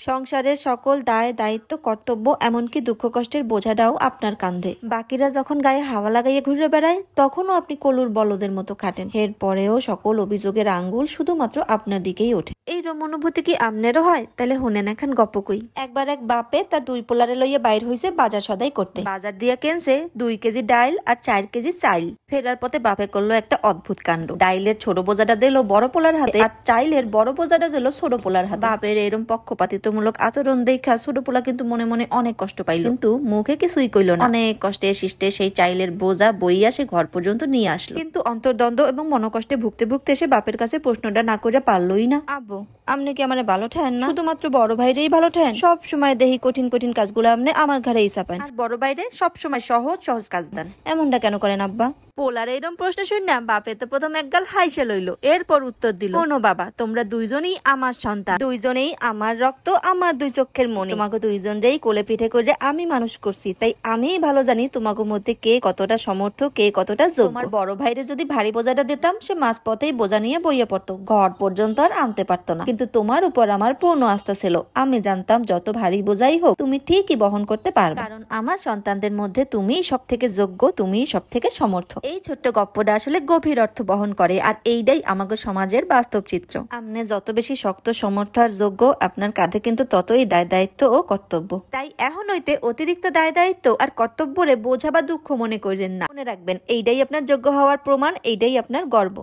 সংসারের সকল দায় দায়িত্ব কর্তব্য এমনকি দুঃখ কষ্টের বোঝাটাও আপনার কাঁধে। বাকিরা যখন গায়ে হাওয়া লাগাইয়ে ঘুরে বেড়ায় তখনও আপনি কলুর বলদের মতো খাটেন। এর পরেও সকল অভিযোগের আঙ্গুল শুধুমাত্র আপনার দিকেই ওঠে। এই রকম অনুভূতি কি আমনেরও হয়? তাহলে হুনেন এখন গপ্প কই। একবার এক বাপে তার 2 পোলারে লইয়া বাইর হইছে বাজার সদাই করতে। বাজার দিয়া কেনছে 2 কেজি ডাইল আর 4 কেজি চাইল। ফেরার পথে বাপে করলো একটা অদ্ভুত কাণ্ড। ডাইলের ছোট বোঝাটা দিল বড় পোলার হাতে আর চাইলের বড় বোঝাটা দিল ছোট পোলার হাতে। বাপের এরকম পক্ষপাতিত্বমূলক আচরণ দেখা ছোট পোলা কিন্তু মনে মনে অনেক কষ্ট পাইল, কিন্তু মুখে কিছুই কইল না। অনেক কষ্টে শিষ্টে সেই চাইলের বোঝা বইয়া সে ঘর পর্যন্ত নিয়ে আসলো, কিন্তু অন্তর্দ্বন্দ্ব এবং মনোকষ্টে ভুগতে ভুগতে সে বাপের কাছে প্রশ্নটা না করে পারলই না। আব্বু, আপনি কি আমার ভালো ঠেন না? শুধুমাত্র বড় ভাইরেই ভালো ঠেন? সব সময় দেখি কঠিন কঠিন কাজগুলো আপনি আমার ঘরেই চাপান, আর বড় ভাইরে সব সময় সহজ সহজ কাজ দেন। এমনটা কেন করেন আব্বা? পোলার এরম প্রশ্ন শুন না বাপে তো প্রথম একগাল হাইসে লইলো, এরপর উত্তর দিল, শোনো বাবা, তোমরা দুইজনই আমার সন্তান, দুইজনেই আমার রক্ত, আমার 2 চোখের মনি। তোমাকে দুইজনরেই কোলে পিঠে করে আমি মানুষ করছি, তাই আমিই ভালো জানি তোমাকে মধ্যে কে কতটা সমর্থ, কে কতটা যোগ্য। তোমার বড় ভাইরে যদি ভারী বোঝাটা দিতাম সে মাঝ পথেই বোঝা নিয়ে বইয়ে পড়তো, ঘর পর্যন্ত আর আনতে পারতো না। কিন্তু তোমার উপর আমার পূর্ণ আস্থা ছিল। আমি জানতাম যত ভারী বোঝাই হোক তুমি ঠিকই বহন করতে পারবে, কারণ আমার সন্তানদের মধ্যে তুমিই সব থেকে যোগ্য, তুমিই সব থেকে সমর্থ। এই ছোট্ট গপ্পটা আসলে গভীর অর্থ বহন করে, আর এইটাই আমাকে সমাজের বাস্তব চিত্র। আপনি যত বেশি শক্ত, সমর্থ আর যোগ্য, আপনার কাঁধে কিন্তু ততই দায় দায়িত্ব ও কর্তব্য। তাই এখন হইতে অতিরিক্ত দায় দায়িত্ব আর কর্তব্যরে বোঝা বা দুঃখ মনে করেন না। মনে রাখবেন, এইটাই আপনার যোগ্য হওয়ার প্রমাণ, এইটাই আপনার গর্ব।